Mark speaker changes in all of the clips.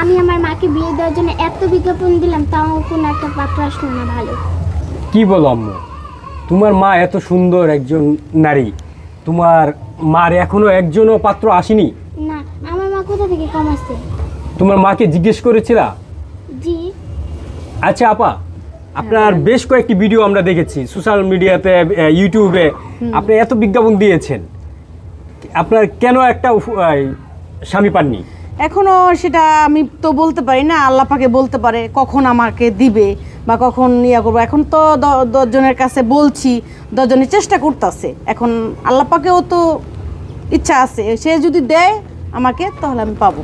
Speaker 1: আমি আমার মাকে বিয়ে দেওয়ার জন্য এত বিজ্ঞাপন দিলাম, তাও কোনো একটা পাত্র আসলো না ভালো।
Speaker 2: কি বলো আম্মু, তোমার মা এত সুন্দর একজন নারী, তোমার মার এখনো একজনও পাত্র আসেনি?
Speaker 1: না, আমার মা কোথা থেকে কম আসছে?
Speaker 2: তোমার মাকে জিজ্ঞেস করেছিলা?
Speaker 1: জি।
Speaker 2: আচ্ছা আপা, আপনার বেশ কয়েকটি ভিডিও আমরা দেখেছি সোশ্যাল মিডিয়াতে, ইউটিউবে, আপনি এত বিজ্ঞাপন দিয়েছেন, আপনার কেন একটা স্বামী পাননি?
Speaker 3: এখনো সেটা আমি তো বলতে পারি না, আল্লাহ পাকে বলতে পারে কখন আমাকে দিবে বা কখন ইয়া করবো। এখন তো 10 জনের কাছে বলছি, 10 জনের চেষ্টা করতেছে। এখন আল্লাহ পাকেও তো ইচ্ছা আছে, সে যদি দেয় আমাকে তাহলে আমি পাবো।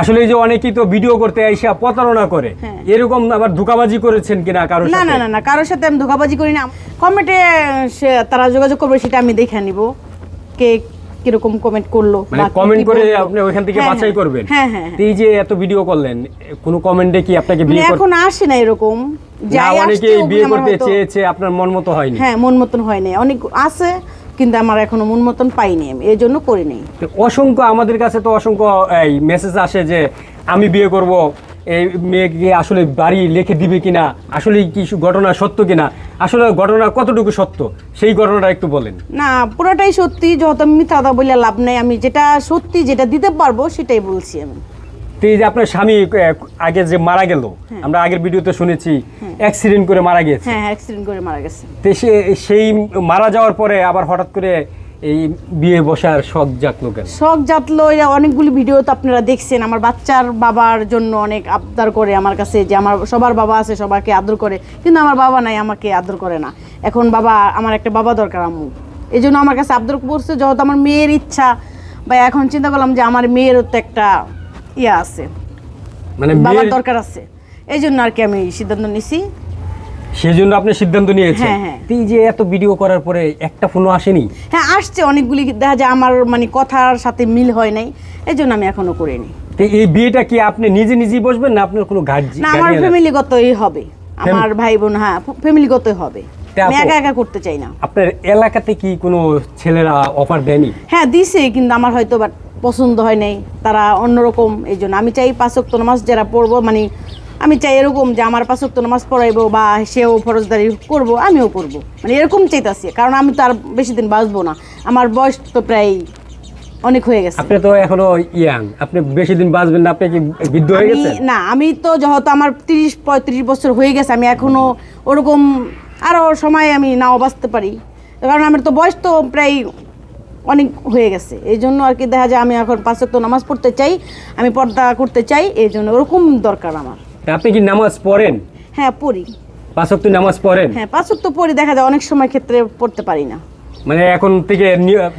Speaker 2: আসলে এই যে অনেকেই তো ভিডিও করতে আইসা প্রতারণা করে, এরকম আবার ধোঁকাবাজি করেছেন কিনা কারোর সাথে?
Speaker 3: না না না, কারোর সাথে আমি ধোঁকাবাজি করি না। কমেন্টে তারা যোগাযোগ করবে, সেটা আমি দেখে নিব কে কিরকম কমেন্ট করলো,
Speaker 2: মানে কমেন্ট করে আপনি ওইখান থেকে বাছাই করবেন।
Speaker 3: হ্যাঁ হ্যাঁ,
Speaker 2: এই যে এত ভিডিও করলেন, কোন কমেন্টে কি আপনাকে বিয়ে করতে
Speaker 3: এখন আসে না এরকম?
Speaker 2: যাই অনেকে বিয়ে করতে চেয়েছে, আপনার মন মতো হয়নি?
Speaker 3: হ্যাঁ, মন মতন হয় নাই, অনেক আছে, কিন্তু আমার এখনো মন মতন পাইনি, আমি এই জন্য করি নাই।
Speaker 2: অসংখ্য আমাদের কাছে তো অসংখ্য এই মেসেজ আসে যে আমি বিয়ে করব, এই মেয়েকে আসলে বাড়ি লিখে দিবে কিনা, আসলে কি ঘটনা সত্য কিনা, আসলে ঘটনা কতটুকু সত্য সেই ঘটনাটা একটু বলেন।
Speaker 3: না, পুরোটাই সত্যি, যত মিথ্যা কথা বলে লাভ নাই, আমি যেটা সত্যি যেটা দিতে পারবো সেটাই বলছি আমি।
Speaker 2: তো এই যে আপনার স্বামী আগে যে মারা গেল, আমরা আগের ভিডিওতে শুনেছি অ্যাক্সিডেন্ট করে মারা গেছে।
Speaker 3: হ্যাঁ, অ্যাক্সিডেন্ট করে মারা গেছে।
Speaker 2: তো সেই মারা যাওয়ার পরে আবার হঠাৎ করে এই বিয়ে বসার শখ জাগলো কেন?
Speaker 3: শখ জাতলো, এরা অনেকগুলি ভিডিও তো আপনারা দেখছেন। আমার বাচ্চার বাবার জন্য অনেক আবদার করে আমার কাছে, যে আমার সবার বাবা আছে, সবাইকে আদর করে, কিন্তু আমার বাবা নাই, আমাকে আদর করে না। এখন বাবা, আমার একটা বাবা দরকার আম্মু, এই জন্য আমার কাছে আবদার করছে। যেহেতু আমার মেয়ের ইচ্ছা, বা এখন চিন্তা করলাম যে আমার মেয়েরও তো একটা ইয়া আছে, মানে বাবার দরকার আছে, এই জন্য আর কি আমি সিদ্ধান্ত নিছি।
Speaker 2: সেজন্য আপনি সিদ্ধান্ত নিয়েছেন? হ্যাঁ। এই যে এত ভিডিও করার পরে একটা ফোনও আসেনি?
Speaker 3: হ্যাঁ, আসছে অনেকগুলি, দেখা যায় আমার মানে কথার সাথে মিল হয় নাই, এই জন্য আমি এখনো করিনি।
Speaker 2: তো এই বিয়েটা কি আপনি নিজে নিজেই বসবেন না আপনার কোনো গার্জিয়ান?
Speaker 3: না, আমার ফ্যামিলিগতই হবে, আমার ভাই বোন, হ্যাঁ ফ্যামিলিগতই হবে, আমি একা একা করতে চাই না।
Speaker 2: আপনার এলাকাতে কি কোনো ছেলেরা অফার দেয়নি?
Speaker 3: হ্যাঁ দিছে, কিন্তু আমার হয়তো পছন্দ হয় নাই, তারা অন্যরকম। এই জন্য আমি চাই 5 ওয়াক্ত নামাজ যারা পড়বো, মানে আমি চাই এরকম যে আমার 5 ওয়াক্ত নামাজ পড়াইবো, বা সেও ফরজদারি করবো, আমিও করবো, মানে এরকম চাইতাছি। কারণ আমি তো আর বেশি দিন বাঁচবো না, আমার বয়স তো প্রায় অনেক হয়ে গেছে।
Speaker 2: আপনি তো এখনো ইয়াং, আপনি বেশি দিন বাঁচবেন না, আপনি কি বৃদ্ধ হয়ে গেছেন?
Speaker 3: না, আমি তো যেহেতু আমার 30-35 বছর হয়ে গেছে, আমি এখনো ওরকম আরও সময় আমি নাও বাঁচতে পারি, কারণ আমার তো বয়স তো প্রায় অনেক হয়ে গেছে। এই জন্য আর কি দেখা যায় আমি এখন 5 ওয়াক্ত নামাজ পড়তে চাই, আমি পর্দা করতে চাই, এই জন্য ওরকম দরকার আমার।
Speaker 2: আপনি কি নামাজ পড়েন?
Speaker 3: হ্যাঁ পড়ি।
Speaker 2: 5 ওয়াক্ত নামাজ পড়েন?
Speaker 3: হ্যাঁ 5 ওয়াক্ত পড়ি, দেখা যায় অনেক সময় ক্ষেত্রে পড়তে পারি না।
Speaker 2: মানে এখন থেকে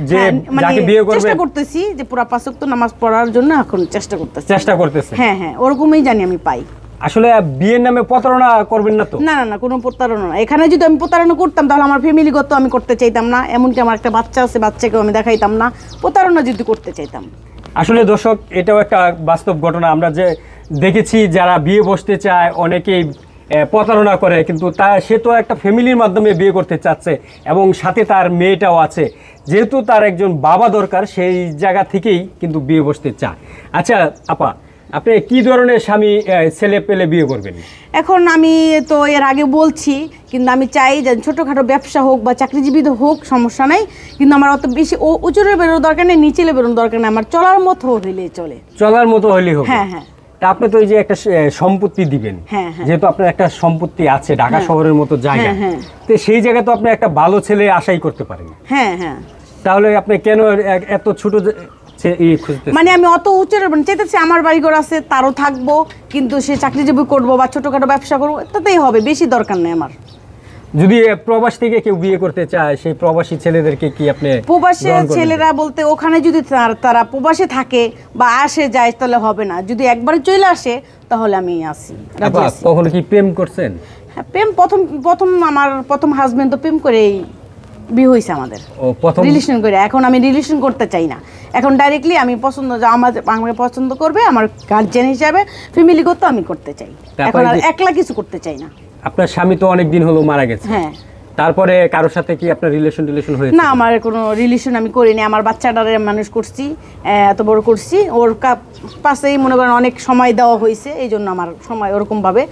Speaker 2: যে যাকে বিয়ে করবে
Speaker 3: চেষ্টা করতেছি যে পুরো 5 ওয়াক্ত নামাজ পড়ার জন্য এখন চেষ্টা করতেছি। হ্যাঁ হ্যাঁ, ওরকমই জানি আমি পাই।
Speaker 2: আসলে বিয়ের নামে প্রতারণা করবেন না তো?
Speaker 3: না না না, কোনো প্রতারণা না। এখানে যদি আমি প্রতারণা করতাম তাহলে আমার ফ্যামিলিগত আমি করতে চাইতাম না, এমনকি আমার একটা বাচ্চা আছে, বাচ্চাকেও আমি দেখাইতাম না। প্রতারণা যদি করতে চাইতাম।
Speaker 2: আসলে দর্শক, এটাও একটা বাস্তব ঘটনা, আমরা যে দেখেছি যারা বিয়ে বসতে চায় অনেকেই প্রতারণা করে, কিন্তু সে তো একটা ফ্যামিলির মাধ্যমে বিয়ে করতে চাচ্ছে এবং সাথে তার মেয়েটাও আছে, যেহেতু তার একজন বাবা দরকার, সেই জায়গা থেকেই কিন্তু বিয়ে বসতে চায়। আচ্ছা আপা, আপনি কি ধরনের স্বামী ছেলে পেলে বিয়ে করবেন?
Speaker 3: এখন আমি তো এর আগে বলছি, কিন্তু আমি চাই যে ছোটোখাটো ব্যবসা হোক বা চাকরিজীবী হোক, সমস্যা নাই, কিন্তু আমার অত বেশি উঁচুরে বেরোনোর দরকার নেই, নিচে বেরোনোর দরকার নেই, আমার চলার মতো হলেই চলে।
Speaker 2: চলার মতো হলেই হোক।
Speaker 3: হ্যাঁ হ্যাঁ।
Speaker 2: তা আপনি তো এই যে একটা সম্পত্তি দিবেন, যেহেতু আপনার একটা সম্পত্তি আছে ঢাকা শহরের মতো জায়গা, তো সেই জায়গায় তো আপনি একটা ভালো ছেলে আশাই করতে পারেন।
Speaker 3: হ্যাঁ হ্যাঁ।
Speaker 2: তাহলে আপনি কেন এত ছোট
Speaker 3: মানে আমি অত উচ্চের চাইতেছি, আমার বাড়িঘর আছে, তারও থাকবো, কিন্তু সে চাকরিজীবী করবো বা ছোটখাটো ব্যবসা করবো, তাতেই হবে, বেশি দরকার নেই আমার।
Speaker 2: যদি প্রবাস থেকে কেউ বিয়ে করতে চায়, সেই প্রবাসী ছেলেদেরকে কি আপনি?
Speaker 3: প্রবাসী ছেলেরা বলতে ওখানে যদি তারা প্রবাসে থাকে বা আসে যায় তাহলে হবে না, যদি একবার চলে আসে তাহলে আমি আসি।
Speaker 2: কখনো কি প্রেম করছেন?
Speaker 3: হ্যাঁ, প্রেম আমার প্রথম হাজবেন্ড তো প্রেম করেই বিয়ে হয়েছে আমাদের, রিলেশন করে। এখন আমি রিলেশন করতে চাই না, এখন ডাইরেক্টলি আমি পছন্দ, আমাকে পছন্দ করবে আমার গার্জিয়ান হিসাবে, ফ্যামিলিগত আমি করতে চাই, এখন আর একলা কিছু করতে চাই না।
Speaker 2: আপনার স্বামী তো অনেক দিন হলো মারা গেছে,
Speaker 3: হ্যাঁ,
Speaker 2: তারপরে কারোর সাথে কি আপনার রিলেশন হয়েছে?
Speaker 3: না, আমার কোনো রিলেশন আমি করিনি। আমার বাচ্চাটারে মানুষ করছি, এত বড় করছি, ওর পাশেই মনে করেন অনেক সময় দেওয়া হয়েছে, এই জন্য আমার সময় ওরকমভাবে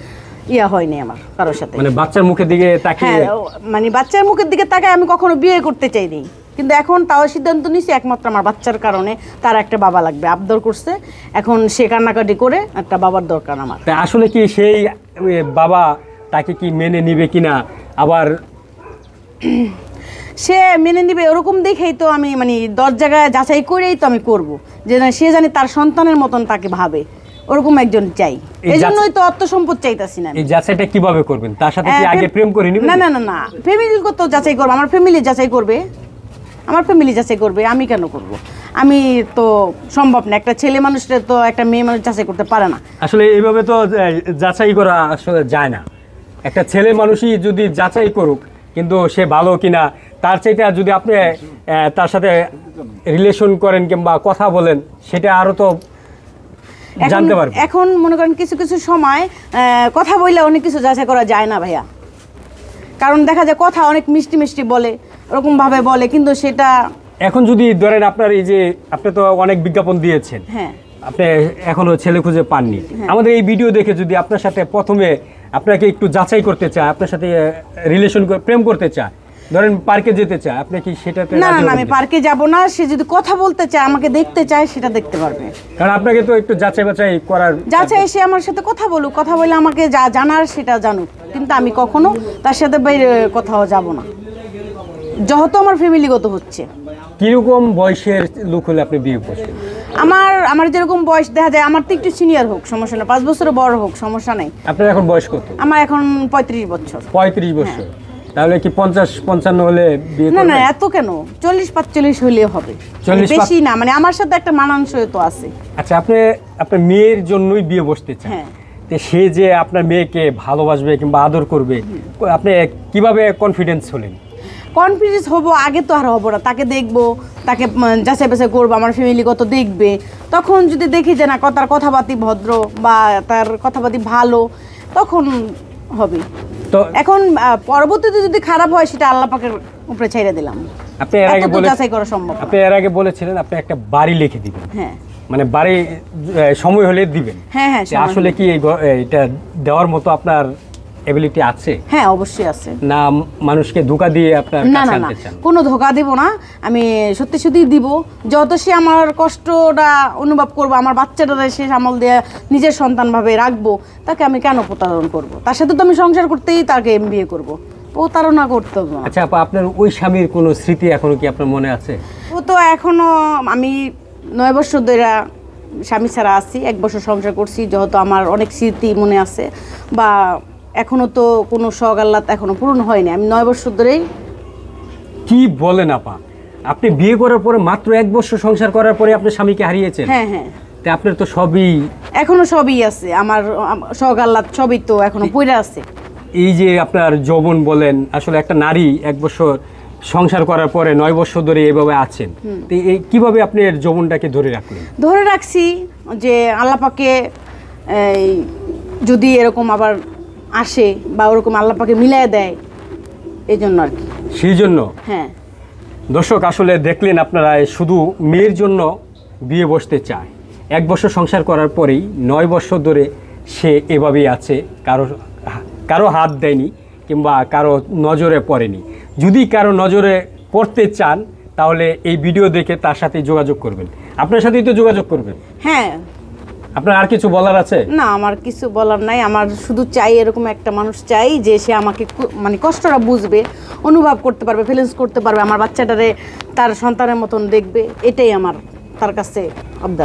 Speaker 3: ইয়া হয়নি আমার কারোর সাথে।
Speaker 2: মানে বাচ্চার মুখের দিকে তাকিয়ে?
Speaker 3: হ্যাঁ, মানে বাচ্চার মুখের দিকে তাকায় আমি কখনো বিয়ে করতে চাইনি, কিন্তু এখন তাও সিদ্ধান্ত নিয়েছি একমাত্র আমার বাচ্চার কারণে তার একটা বাবা লাগবে। আবদার করছে, এখন সে কান্নাকাটি করে একটা বাবার দরকার আমার।
Speaker 2: আসলে কি সেই বাবা তাকে কি মেনে নিবে কিনা, আবার
Speaker 3: সে মেনে নিবে ওরকম দেখেই তো আমি মানে 10 জায়গায় যাচাই করেই তো আমি করব, যে না সে জানি তার সন্তানের মতন তাকে ভাবে, ওরকম একজন চাই। এই জন্যই তো অর্থ সম্পদ চাইতাছি না।
Speaker 2: এই যাচাইটা কিভাবে করবেন? তার সাথে কি আগে প্রেম করে নিবেন?
Speaker 3: না না না না, ফ্যামিলিগত যাচাই করব, আমার ফ্যামিলি যাচাই করবে, আমার ফ্যামিলি যাচাই করবে, আমি কেন করব? আমি তো সম্ভব না, একটা ছেলে মানুষের তো একটা মেয়ে মানুষ যাচাই করতে পারে না।
Speaker 2: আসলে এইভাবে তো যাচাই করা আসলে যায় না। একটা ছেলে মানুষই যদি যাচাই করুক কিন্তু সে ভালো কিনা, তার চাইতে যদি আপনি তার সাথে রিলেশন করেন কিংবা কথা বলেন, সেটা আরো তো জানতে পারবেন।
Speaker 3: এখন মনে করেন কিছু কিছু সময় কথা বললে অনেক কিছু যাচাই করা যায় না ভাইয়া, কারণ দেখা যায় কথা অনেক মিষ্টি মিষ্টি বলে, ওরকম ভাবে বলে, কিন্তু সেটা
Speaker 2: এখন যদি ধরেন আপনার এই যে আপনি তো অনেক বিজ্ঞাপন দিয়েছেন,
Speaker 3: হ্যাঁ,
Speaker 2: আপনি এখনো ছেলে খুঁজে পাননি, আমাদের এই ভিডিও দেখে যদি আপনার সাথে প্রথমে আপনাকে একটু যাচাই করতে চায়, আপনার সাথে রিলেশন প্রেম করতে চায়, ধরেন পার্কে যেতে চায়, আপনি কি সেটাতে?
Speaker 3: না না, আমি পার্কে যাব না। সে যদি কথা বলতে চায়, আমাকে দেখতে চায়, সেটা দেখতে পারবে,
Speaker 2: কারণ আপনাকে তো একটু যাচাই বাছাই করার।
Speaker 3: যাচাই সে আমার সাথে কথা বলুক, কথা বলে আমাকে যা জানার সেটা জানুক, কিন্তু আমি কখনো তার সাথে বাইরে কোথাও যাব না, যেহেতু আমার ফ্যামিলিগত হচ্ছে।
Speaker 2: কিরকম বয়সের লোক হলে আপনি বিয়ে করছেন?
Speaker 3: আমার যেরকম বয়স দেখা যায়, আমার তো একটু সিনিয়র হোক সমস্যা নেই, 5 বছরের বড় হোক সমস্যা নেই।
Speaker 2: আপনার এখন বয়স কত?
Speaker 3: আমার এখন 35 বছর।
Speaker 2: 35 বছর? তাহলে কি 50-55 হলে বিয়ে
Speaker 3: না
Speaker 2: করবেন?
Speaker 3: না, এত কেন, 40-45 হলেও হবে,
Speaker 2: 40
Speaker 3: বেশি না, মানে আমার সাথে একটা মানানসই তো আছে।
Speaker 2: আচ্ছা, আপনি আপনার মেয়ের জন্যই বিয়ে বসতে চান,
Speaker 3: হ্যাঁ।
Speaker 2: তো সে যে আপনার মেয়েকে ভালোবাসবে কিংবা আদর করবে, আপনি কিভাবে কনফিডেন্স হলেন?
Speaker 3: কনফিডেন্স হবো, আগে তো আর হবো না, তাকে দেখবো, তাকে যাচাই বাছাই করবো, আমার ফ্যামিলিগত দেখবে, তখন যদি দেখি যে না তার কথাবার্তি ভদ্র বা তার কথাবার্তি ভালো, তখন হবে।
Speaker 2: তো
Speaker 3: এখন পরবর্তীতে যদি খারাপ হয়, সেটা আল্লাহ পাকের উপরে ছেড়ে দিলাম।
Speaker 2: আপনি এর আগে
Speaker 3: যাচাই করা সম্ভব না।
Speaker 2: আপনি এর আগে বলেছিলেন আপনি একটা বাড়ি লিখে দিবেন,
Speaker 3: হ্যাঁ,
Speaker 2: মানে বাড়ি সময় হলে দিবেন।
Speaker 3: হ্যাঁ হ্যাঁ,
Speaker 2: আসলে কি এটা দেওয়ার মতো আপনার এবিলিটি আছে?
Speaker 3: হ্যাঁ, অবশ্যই আছে।
Speaker 2: না মানুষকে ধোঁকা দিয়ে আপনার
Speaker 3: না
Speaker 2: কাছে
Speaker 3: না না,
Speaker 2: আনতে চান?
Speaker 3: কোনো ধোঁকা দিব না, আমি সত্যি সত্যি দিব। যত সে আমার কষ্টটা অনুভব করবো, আমার বাচ্চাটারে সে সামাল দিয়ে নিজের সন্তান ভাবে রাখবো, তাকে আমি কেন প্রতারণ করব? তার সাথে তো আমি সংসার করতেই তাকে বিয়ে করব, প্রতারণা করতে হবে না।
Speaker 2: আচ্ছা আপা, আপনার ওই স্বামীর কোনো স্মৃতি এখনো কি আপনার মনে আছে?
Speaker 3: ও তো এখনো, আমি 9 বছর ধরে স্বামী ছাড়া আছি, 1 বছর সংসার করছি, যেহেতু আমার অনেক স্মৃতি মনে আছে, বা এখনো তো কোনো শখ আহ্লাদ এখনো পূরণ হয়নি। আমি 9 বছর ধরেই।
Speaker 2: কি বলেন আপা, আপনি বিয়ে করার পরে মাত্র 1 বছর সংসার করার পরে আপনার স্বামীকে হারিয়েছেন?
Speaker 3: হ্যাঁ হ্যাঁ,
Speaker 2: তা আপনার তো সবই
Speaker 3: এখনো সবই আছে, আমার শখ আহ্লাদ সবই তো এখনো পড়ে আছে।
Speaker 2: এই যে আপনার যৌবন বলেন, আসলে একটা নারী 1 বছর সংসার করার পরে 9 বছর ধরে এভাবে আছেন, তো এই কিভাবে আপনি এর যৌবনটাকে ধরে রাখলেন?
Speaker 3: ধরে রাখছি যে আল্লাহ পাকে যদি এরকম আবার আসে বা ওরকম আল্লাহ পাকে মিলাই দেয়, এই জন্য আর কি।
Speaker 2: সেই জন্য?
Speaker 3: হ্যাঁ।
Speaker 2: দর্শক আসলে দেখলেন আপনারা, শুধু মেয়ের জন্য বিয়ে বসতে চায়, 1 বছর সংসার করার পরেই 9 বছর ধরে সে এভাবেই আছে, কারো হাত দেয়নি কিংবা কারো নজরে পড়েনি। যদি কারো নজরে পড়তে চান তাহলে এই ভিডিও দেখে তার সাথে যোগাযোগ করবেন, আপনার সাথেই তো যোগাযোগ করবেন।
Speaker 3: হ্যাঁ।
Speaker 2: আপনার আর কিছু বলার আছে? না,
Speaker 3: আমার কিছু বলার নাই। আমার শুধু চাই এরকম একটা মানুষ চাই, যে সে আমাকে মানে কষ্টটা বুঝবে, অনুভব করতে পারবে, ফিলিংস করতে পারবে, আমার বাচ্চাটারে তার সন্তানের মতন দেখবে, এটাই আমার তার কাছে আবদার।